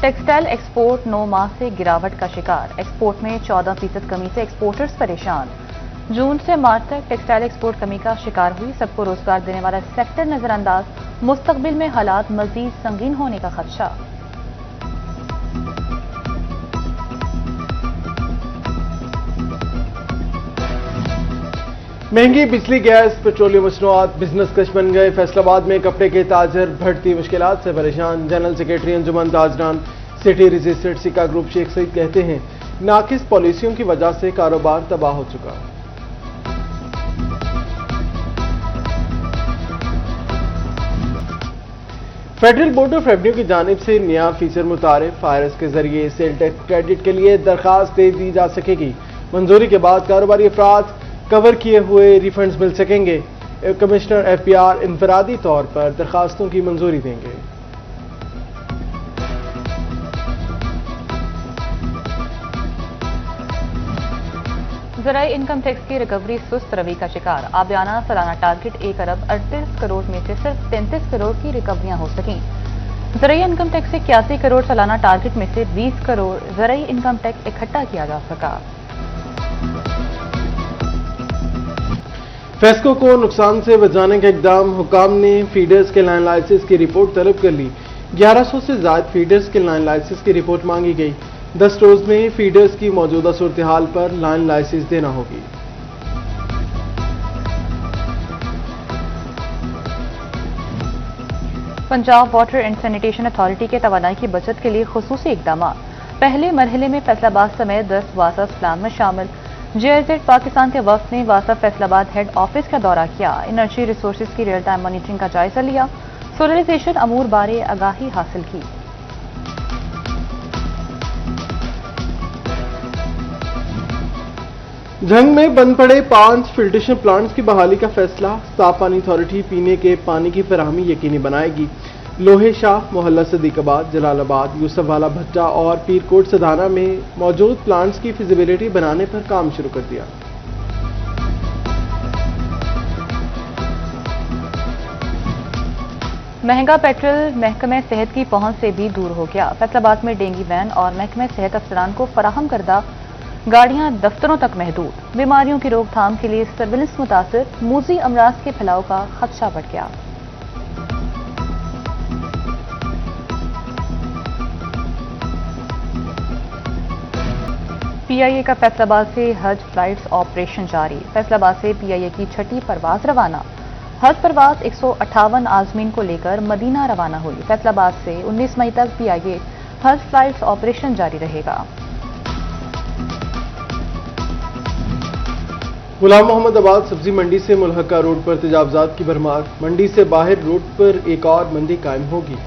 Textile export 9 माह से गिरावट का शिकार। एक्सपोर्ट में 14% कमी से एक्सपोर्टर्स परेशान। जून से मार्च तक टेक्सटाइल एक्सपोर्ट कमी का शिकार हुई। सबको रोजगार देने वाला सेक्टर नजरअंदाज। मुस्तकबिल में हालात मजीद संगीन होने का खदशा। महंगी बिजली, गैस, पेट्रोलियम मसनूआत बिजनेस कश बन गए। फैसलाबाद में कपड़े के ताजर बढ़ती मुश्किलात से परेशान। जनरल सेक्रेटरी अंजुमन ताजरान सिटी रजिस्टर्ड सिक्का ग्रुप शेख सईद कहते हैं, नाकिस पॉलिसियों की वजह से कारोबार तबाह हो चुका। फेडरल बोर्ड ऑफ रेवेन्यू की जानिब से नया फीचर मुतारिफ। फायरस के जरिए सेल टैक्स क्रेडिट के लिए दरखास्त दे दी जा सकेगी। मंजूरी के बाद कारोबारी अफराद कवर किए हुए रिफंड्स मिल सकेंगे। कमिश्नर एफपीआर इनफरादी तौर पर दरखास्तों की मंजूरी देंगे। ज़राई इनकम टैक्स की रिकवरी सुस्त रवि का शिकार। आबियाना सालाना टारगेट 1 अरब 38 करोड़ में से सिर्फ 33 करोड़ की रिकवरियां हो सकें। ज़राई इनकम टैक्स से 81 करोड़ सालाना टारगेट में से 20 करोड़ ज़राई इनकम टैक्स इकट्ठा किया जा सका। फेस्को को नुकसान से बचाने का इकदाम। हुकाम ने फीडर्स के लाइन लाइसेंस की रिपोर्ट तलब कर ली। 1100 से ज्यादा फीडर्स के लाइन लाइसेंस की रिपोर्ट मांगी गई। 10 रोज में फीडर्स की मौजूदा सूरत हाल पर लाइन लाइसेंस देना होगी। Punjab water and sanitation authority के तवानाई की बचत के लिए खुसूसी इकदाम। पहले मरहले में फैसलाबाद समेत 10 वासा प्लान में शामिल। जेआईजेड पाकिस्तान के वफ्द ने वासा फैसलाबाद हेड ऑफिस का दौरा किया। एनर्जी रिसोर्सेज की रियल टाइम मॉनिटरिंग का जायजा लिया। सोलराइजेशन अमूर बारे आगाही हासिल की। जंग में बंद पड़े 5 फिल्ट्रेशन प्लांट्स की बहाली का फैसला। साफ पानी अथॉरिटी पीने के पानी की फराहमी यकीनी बनाएगी। लोहे शाह, मोहल्ला सदीकाबाद, जलालाबाद, यूसुफवाला भट्टा और पीरकोट सदाना में मौजूद प्लांट्स की फिजिबिलिटी बनाने पर काम शुरू कर दिया। महंगा पेट्रोल महकमे सेहत की पहुंच से भी दूर हो गया। फैसलाबाद में डेंगू वैन और महकमे सेहत अफसरान को फराहम करदा गाड़ियां दफ्तरों तक महदूद। बीमारियों की रोकथाम के लिए सर्विलेंस मुतासिर। मूजी अमराज के फैलाव का खदशा बढ़ गया। पीआईए का फैसलाबाद से हज फ्लाइट्स ऑपरेशन जारी। फैसलाबाद से पीआईए की 6ठी परवाज रवाना। हज परवाज 158 आजमीन को लेकर मदीना रवाना हुई। फैसलाबाद से 19 मई तक पीआईए हज फ्लाइट्स ऑपरेशन जारी रहेगा। गुलाम मोहम्मद आबाद सब्जी मंडी से मुल्हका रोड पर तजावजात की भरमार। मंडी से बाहर रोड पर एक और मंडी कायम होगी।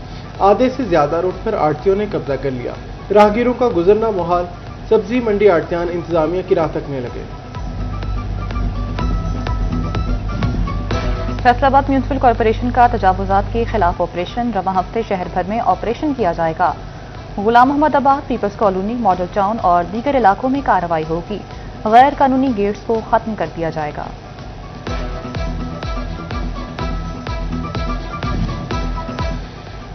आधे से ज्यादा रोड पर आड़तियों ने कब्जा कर लिया। राहगीरों का गुजरना मुहाल। सब्जी मंडी आड़तियान इंतजामिया की राह तकने लगे। फैसलाबाद म्यूनिसिपल कॉरपोरेशन का तजावुजात के खिलाफ ऑपरेशन। रवां हफ्ते शहर भर में ऑपरेशन किया जाएगा। गुलाम मोहम्मद आबाद, पीपल्स कॉलोनी, मॉडल टाउन और दीगर इलाकों में कार्रवाई होगी। गैर कानूनी गेट्स को खत्म कर दिया जाएगा।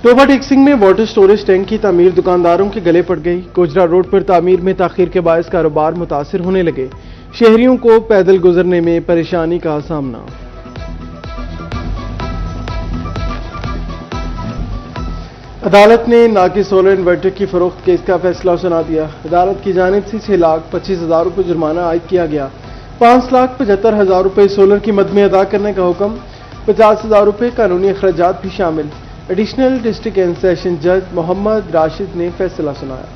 टोबा टेक्सिंग में वाटर स्टोरेज टैंक की तामीर दुकानदारों के गले पड़ गई। कोजरा रोड पर तामीर में ताखीर के बायस कारोबार मुतासिर होने लगे। शहरियों को पैदल गुजरने में परेशानी का सामना। अदालत ने नाकिस सोलर इन्वर्टर की फरोख्त केस का फैसला सुना दिया। अदालत की जानिब से 6,25,000 रुपये जुर्माना आयद किया गया। 5,75,000 रुपये सोलर की मद में अदा करने का हुक्म। 50,000 रुपये कानूनी अखराजात भी शामिल। एडिशनल डिस्ट्रिक्ट एंड सेशन जज मोहम्मद राशिद ने फैसला सुनाया।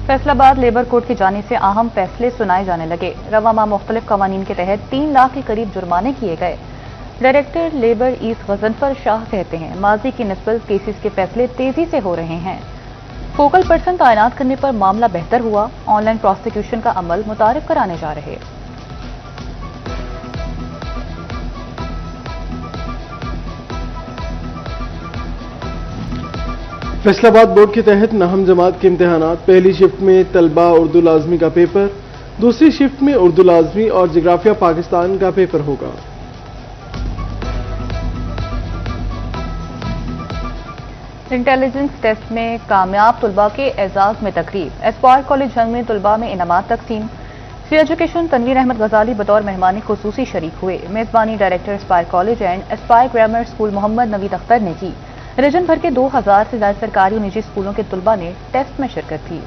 फैसलाबाद लेबर कोर्ट की जानिब से अहम फैसले सुनाए जाने लगे। रवां माह मुख्तलिफ कवानीन के तहत 3 लाख के करीब जुर्माने किए गए। Director labour east Ghazanfar Shah कहते हैं, माजी की निस्बत केसेस के फैसले तेजी से हो रहे हैं। फोकल पर्सन तैनात करने पर मामला बेहतर हुआ। ऑनलाइन प्रोसिक्यूशन का अमल मुतारिफ कराने जा रहे। फैसलाबाद बोर्ड के तहत नहम जमात के इम्तिहानात। पहली शिफ्ट में तलबा उर्दू लाजमी का पेपर, दूसरी शिफ्ट में उर्दू लाजमी और जिग्राफिया पाकिस्तान का पेपर होगा। इंटेलिजेंस टेस्ट में कामयाब तलबा के एजाज में तकरीब। एस्पायर कॉलेज जंग में तलबा में इनामात तकसीम। सी एजुकेशन तनवीर अहमद गजाली बतौर मेहमानी खुसूसी शरीक हुए। मेजबानी director Aspire College and Aspire Grammar School Mohammad Naveed Akhtar ने की। रीजन भर के 2000 से ज्यादा सरकारी और निजी स्कूलों के तलबा ने टेस्ट में शिरकत की।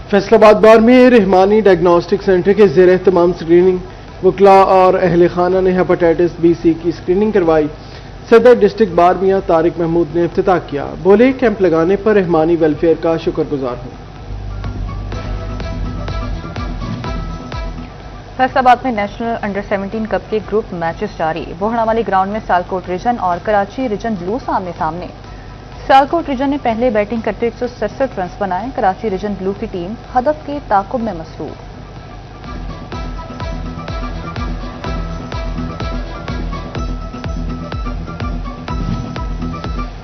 फैसलाबाद बार में रहमानी डायग्नोस्टिक सेंटर के ज़ेर एहतमाम स्क्रीनिंग। वकला और अहल खाना ने हेपेटाइटिस बी-सी की स्क्रीनिंग करवाई। सदर डिस्ट्रिक्ट बार मियां तारिक महमूद ने इफ्तिताह किया। बोले, कैंप लगाने पर रहमानी वेलफेयर का शुक्रगुजार हूं। फैसलाबाद में नेशनल अंडर 17 कप के ग्रुप मैचेस जारी। बोहड़ावाली ग्राउंड में सियालकोट रीजन और कराची रीजन ब्लू आमने सामने। सियालकोट रीजन ने पहले बैटिंग करते 167 रन बनाए। कराची रीजन ब्लू की टीम हदफ के ताकुब में मसरूफ।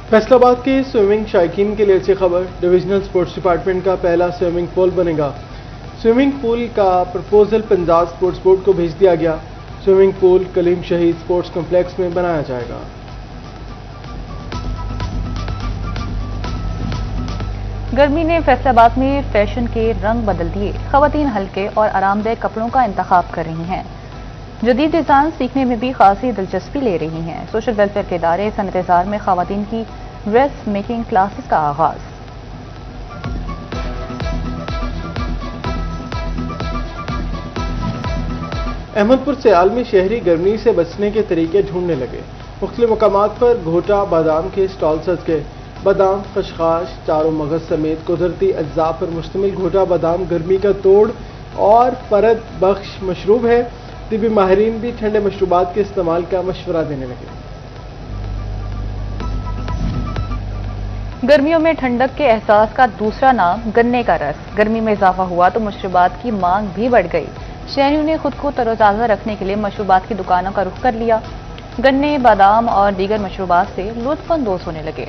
फैसलाबाद के स्विमिंग शायकीन के लिए अच्छी खबर। डिविजनल स्पोर्ट्स डिपार्टमेंट का पहला स्विमिंग पूल बनेगा। स्विमिंग पूल का प्रपोजल पंजाब स्पोर्ट्स बोर्ड को भेज दिया गया। स्विमिंग पूल कलीम शहीद स्पोर्ट्स कॉम्प्लेक्स में बनाया जाएगा। गर्मी ने फैसलाबाद में फैशन के रंग बदल दिए। खवातीन हल्के और आरामदेह कपड़ों का इंतखाब कर रही हैं। जदीद डिजाइन सीखने में भी खासी दिलचस्पी ले रही हैं। सोशल वेलफेयर के इदारे सनत-ए-ज़ार में खवातीन की ड्रेस मेकिंग क्लासेस का आगाज। अहमदपुर सियाल में शहरी गर्मी से बचने के तरीके ढूंढने लगे। मुख्तलिफ मकामात पर घोटा बादाम के स्टॉल सज गए। बादाम, खशखाश, चारों मगज समेत कुदरती अज्जा पर मुश्तमिल घोटा बादाम गर्मी का तोड़ और फरद बख्श मशरूब है। तिबी माहिरीन भी ठंडे मशरूबात के इस्तेमाल का मशवरा देने लगे। गर्मियों में ठंडक के एहसास का दूसरा नाम गन्ने का रस। गर्मी में इजाफा हुआ तो मशरूबात की मांग भी बढ़ गई। शहरियों ने खुद को तरोताज़ा रखने के लिए मशरूबात की दुकानों का रुख कर लिया। गन्ने, बादाम और दीगर मशरूबात से लुत्फ अंदोज होने लगे।